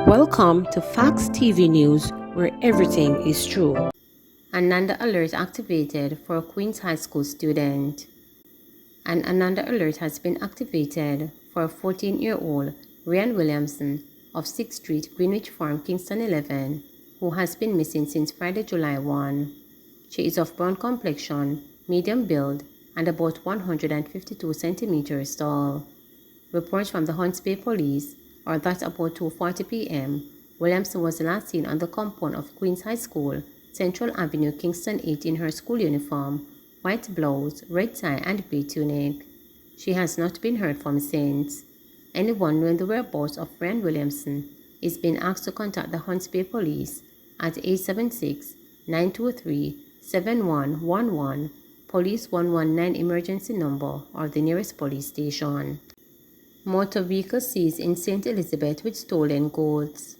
Welcome to Facts TV News, where everything is true. A nanda alert activated for a Queens High School student. An nanda alert has been activated for a 14-year-old Ryan Williamson of 6th Street, Greenwich Farm, Kingston 11, who has been missing since Friday, July 1. She is of brown complexion, medium build, and about 152 centimeters tall. Reports from the Hunts Bay Police are that about 2:40 p.m., Williamson was last seen on the compound of Queens High School, Central Avenue, Kingston 8 in her school uniform, white blouse, red tie, and grey tunic. She has not been heard from since. Anyone knowing the whereabouts of Ryan Williamson is being asked to contact the Hunts Bay Police at 876-923-7111, Police 119 emergency number, or the nearest police station. Motor vehicle seized in St. Elizabeth with stolen goods.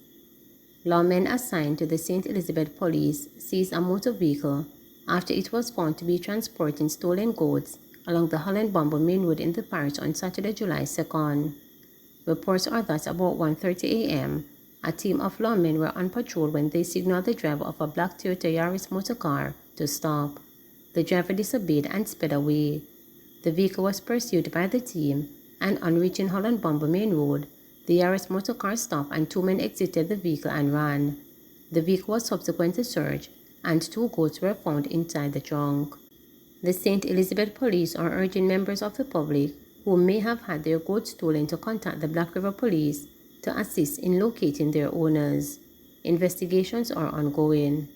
Lawmen assigned to the St. Elizabeth Police seized a motor vehicle after it was found to be transporting stolen goods along the Holland Bumble Main Road in the parish on Saturday, July 2nd. Reports are that about 1:30 a.m., a team of lawmen were on patrol when they signaled the driver of a black Toyota Yaris motor car to stop. The driver disobeyed and sped away. The vehicle was pursued by the team, and on reaching Holland Bumble Main Road, the Yaris motor car stopped and two men exited the vehicle and ran. The vehicle was subsequently searched and two goods were found inside the trunk. The St. Elizabeth Police are urging members of the public who may have had their goods stolen to contact the Black River Police to assist in locating their owners. Investigations are ongoing.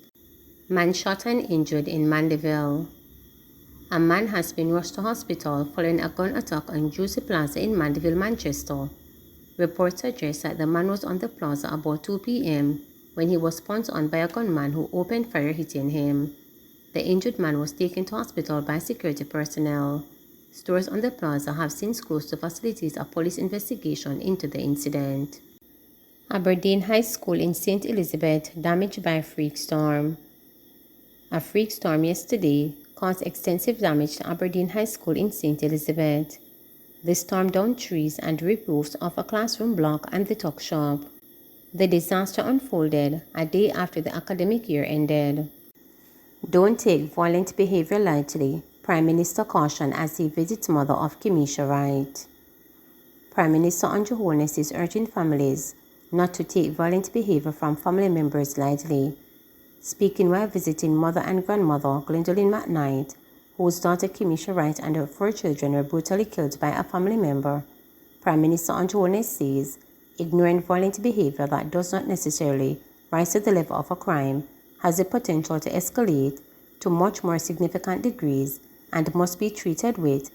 Man shot and injured in Mandeville. A man has been rushed to hospital following a gun attack on Juicy Plaza in Mandeville, Manchester. Reports suggest that the man was on the plaza about 2 p.m. when he was pounced on by a gunman who opened fire, hitting him. The injured man was taken to hospital by security personnel. Stores on the plaza have since closed to facilitate a police investigation into the incident. Aberdeen High School in St. Elizabeth damaged by a freak storm. A freak storm yesterday caused extensive damage to Aberdeen High School in St. Elizabeth. The storm downed trees and ripped roofs of a classroom block and the tuck shop. The disaster unfolded a day after the academic year ended. Don't take violent behavior lightly, Prime Minister cautioned as he visits mother of Kimisha Wright. Prime Minister Andrew Holness is urging families not to take violent behavior from family members lightly. Speaking while visiting mother and grandmother Gwendolyn McKnight, whose daughter Kimisha Wright and her 4 children were brutally killed by a family member, Prime Minister Andrew Holness says ignoring violent behavior that does not necessarily rise to the level of a crime has the potential to escalate to much more significant degrees and must be treated with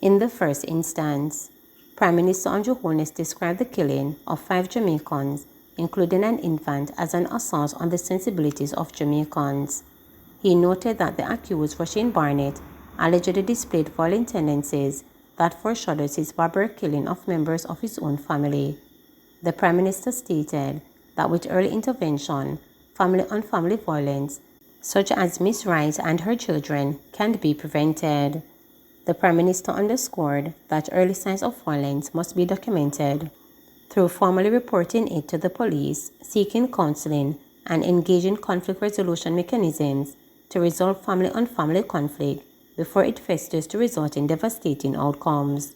in the first instance. Prime Minister Andrew Holness described the killing of 5 Jamaicans, including an infant, as an assault on the sensibilities of Jamaicans. He noted that the accused, Roisin Barnett, allegedly displayed violent tendencies that foreshadowed his barbaric killing of members of his own family. The Prime Minister stated that with early intervention, family-on-family violence, such as Miss Wright and her children, can be prevented. The Prime Minister underscored that early signs of violence must be documented through formally reporting it to the police, seeking counseling, and engaging conflict resolution mechanisms to resolve family-on-family conflict before it festers to result in devastating outcomes.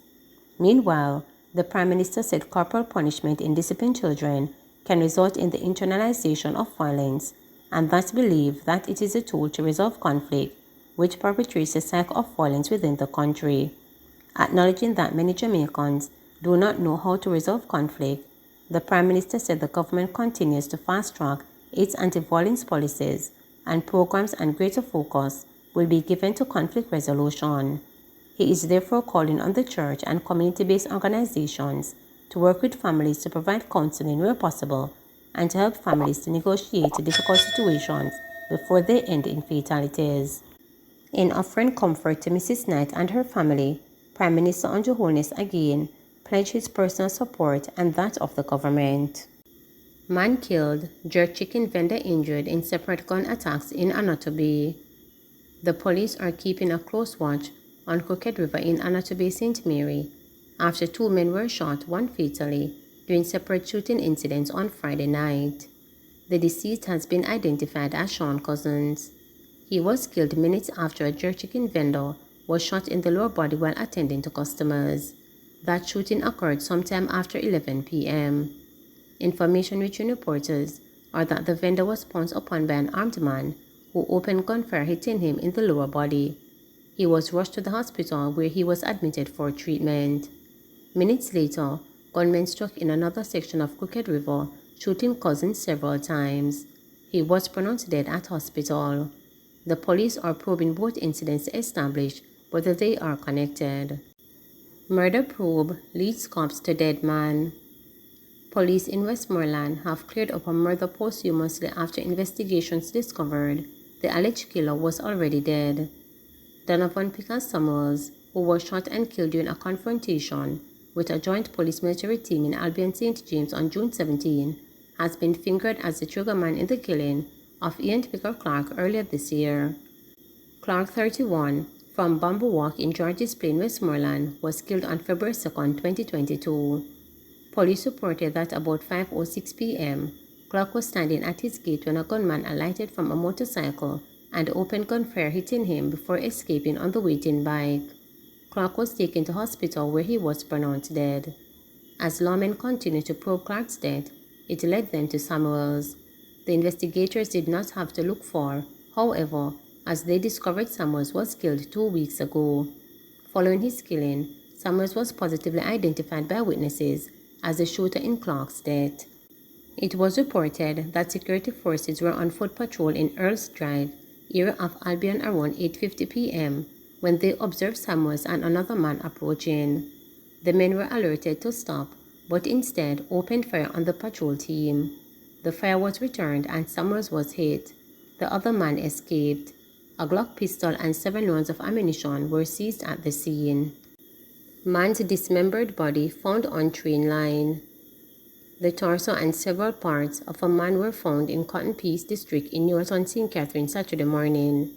Meanwhile, the Prime Minister said corporal punishment in disciplined children can result in the internalization of violence, and thus believe that it is a tool to resolve conflict which perpetuates a cycle of violence within the country. Acknowledging that many Jamaicans do not know how to resolve conflict, the Prime Minister said the government continues to fast-track its anti-violence policies and programs, and greater focus will be given to conflict resolution. He is therefore calling on the church and community-based organizations to work with families to provide counseling where possible and to help families to negotiate difficult situations before they end in fatalities. In offering comfort to Mrs. Knight and her family, Prime Minister Andrew Holness again pledged his personal support and that of the government. Man killed, jerk chicken vendor injured in separate gun attacks in Anatobe. The police are keeping a close watch on Crooked River in Anatobe, St. Mary, after 2 men were shot, one fatally, during separate shooting incidents on Friday night. The deceased has been identified as Sean Cousins. He was killed minutes after a jerk chicken vendor was shot in the lower body while attending to customers. That shooting occurred sometime after 11 p.m. Information reaching reporters are that the vendor was pounced upon by an armed man who opened gunfire, hitting him in the lower body. He was rushed to the hospital where he was admitted for treatment. Minutes later, gunmen struck in another section of Crooked River, shooting Cousins several times. He was pronounced dead at hospital. The police are probing both incidents to establish whether they are connected. Murder probe leads cops to dead man. Police in Westmoreland have cleared up a murder posthumously after investigations discovered the alleged killer was already dead. Donovan Pickers Samuels, who was shot and killed during a confrontation with a joint police military team in Albion St. James on June 17, has been fingered as the triggerman in the killing of Ian Picker Clark earlier this year. Clark, 31, from Bamboo Walk in Georges Plain, Westmoreland, was killed on February 2, 2022. Police reported that about 5:06 p.m., Clark was standing at his gate when a gunman alighted from a motorcycle and opened gunfire, hitting him before escaping on the waiting bike. Clark was taken to hospital where he was pronounced dead. As lawmen continued to probe Clark's death, it led them to Samuels. The investigators did not have to look far, however, as they discovered Samuels was killed 2 weeks ago. Following his killing, Samuels was positively identified by witnesses as the shooter in Clark's death. It was reported that security forces were on foot patrol in Earls Drive, area of Albion around 8:50 p.m. when they observed Samuels and another man approaching. The men were alerted to stop, but instead opened fire on the patrol team. The fire was returned and Samuels was hit. The other man escaped. A Glock pistol and 7 rounds of ammunition were seized at the scene. Man's dismembered body found on train line. The torso and several parts of a man were found in Cotton Peace District in Norton St. Catherine Saturday morning.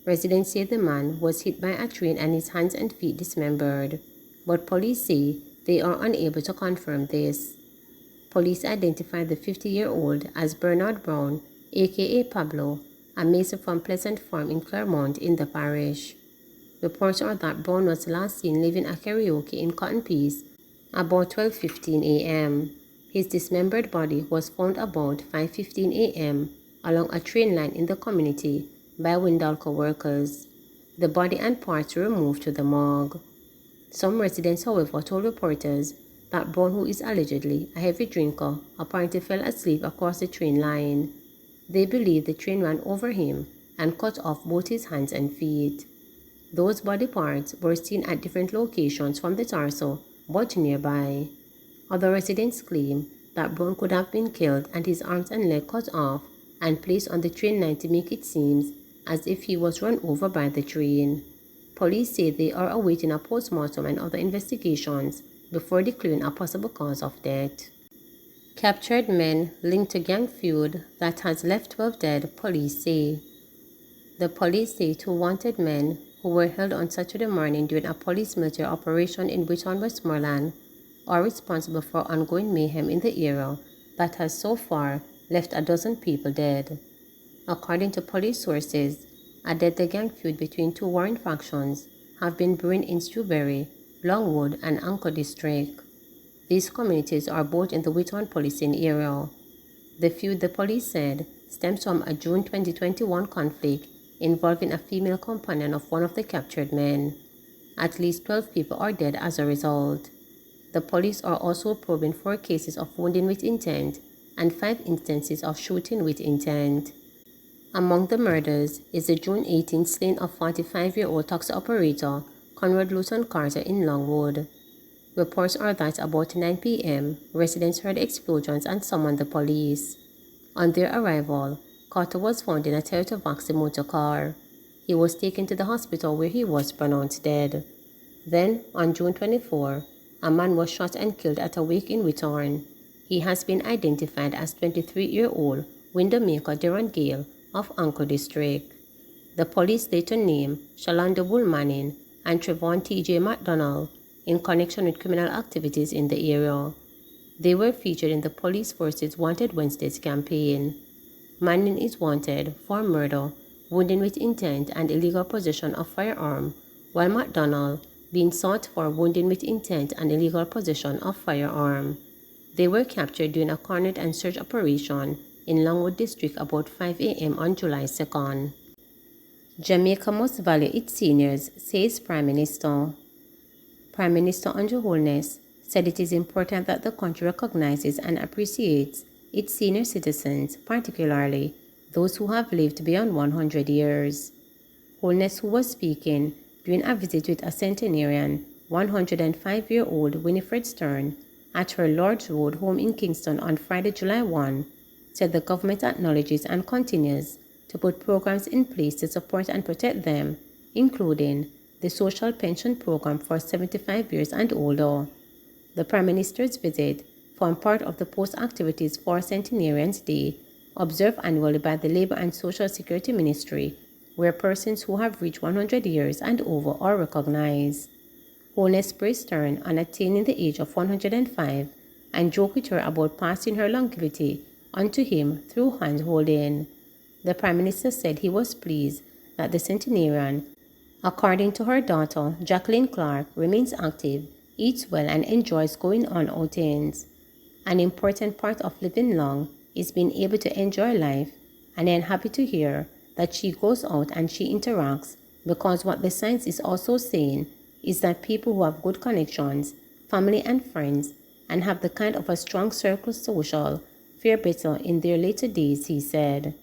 Residents say the man was hit by a train and his hands and feet dismembered, but police say they are unable to confirm this. Police identified the 50-year-old as Bernard Brown, aka Pablo, a mason from Pleasant Farm in Claremont in the parish. Reports are that Brown was last seen leaving a karaoke in Cotton Peace about 12:15 a.m. His dismembered body was found about 5:15 a.m. along a train line in the community by Windalco workers. The body and parts were removed to the morgue. Some residents, however, told reporters that Brown, who is allegedly a heavy drinker, apparently fell asleep across the train line. They believe the train ran over him and cut off both his hands and feet. Those body parts were seen at different locations from the torso, but nearby. Other residents claim that Brown could have been killed and his arms and leg cut off and placed on the train line to make it seem as if he was run over by the train. Police say they are awaiting a post-mortem and other investigations before declaring a possible cause of death. Captured men linked to gang feud that has left 12 dead, police say. The police say 2 wanted men who were held on Saturday morning during a police military operation in Whitton, Westmoreland, are responsible for ongoing mayhem in the area that has so far left a dozen people dead. According to police sources, a deadly gang feud between 2 warring factions have been brewing in Stewberry, Longwood, and Anchor District. These communities are both in the Whitton policing area. The feud, the police said, stems from a June 2021 conflict involving a female companion of one of the captured men. At least 12 people are dead as a result. The police are also probing 4 cases of wounding with intent and 5 instances of shooting with intent. Among the murders is the June 18 slaying of 45-year-old taxi operator Conrad Luton Carter in Longwood. Reports are that about 9 p.m., residents heard explosions and summoned the police. On their arrival, Carter was found in a Toyota Vaxi motor car. He was taken to the hospital where he was pronounced dead. Then, on June 24, a man was shot and killed at a wake in Whitton. He has been identified as 23-year-old window maker Darren Gale of Anchor District. The police later named Shalonda Bull Manning and Trevon T.J. McDonald in connection with criminal activities in the area. They were featured in the Police Force's Wanted Wednesdays campaign. Manning is wanted for murder, wounding with intent, and illegal possession of firearm, while McDonald being sought for wounding with intent and illegal possession of firearm. They were captured during a cornered and search operation in Longwood District about 5 a.m. on July 2nd. Jamaica must value its seniors, says Prime Minister. Prime Minister Andrew Holness said it is important that the country recognizes and appreciates its senior citizens, particularly those who have lived beyond 100 years. Holness, who was speaking during a visit with a centenarian, 105-year-old Winifred Stern, at her Lord's Road home in Kingston on Friday, July 1, said the government acknowledges and continues to put programs in place to support and protect them, including the Social Pension Program for 75 years and older. The Prime Minister's visit formed part of the post-activities for Centenarians Day, observed annually by the Labour and Social Security Ministry, where persons who have reached 100 years and over are recognized. Holness praised Stern on attaining the age of 105 and joked with her about passing her longevity onto him through hand-holding. The Prime Minister said he was pleased that the centenarian, according to her daughter, Jacqueline Clark, remains active, eats well, and enjoys going on outings. An important part of living long is being able to enjoy life, and I am happy to hear that she goes out and she interacts, because what the science is also saying is that people who have good connections, family and friends, and have the kind of a strong circle social, fare better in their later days, he said.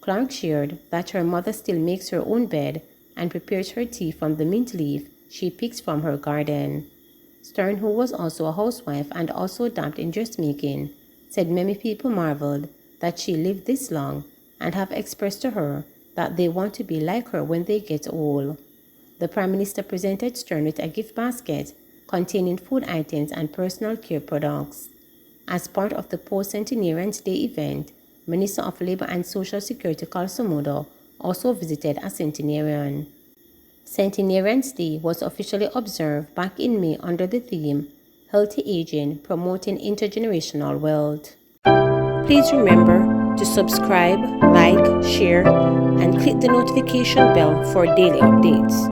Clark shared that her mother still makes her own bed and prepares her tea from the mint leaf she picks from her garden. Stern, who was also a housewife and also dabbed in dressmaking, said many people marveled that she lived this long and have expressed to her that they want to be like her when they get old. The Prime Minister presented Stern with a gift basket containing food items and personal care products. As part of the Post-Centenarians Day event, Minister of Labour and Social Security Carl Somodo also visited a centenarian. Centenarians Day was officially observed back in May under the theme Healthy Aging, Promoting Intergenerational Wealth. Please remember to subscribe, like, share, and click the notification bell for daily updates.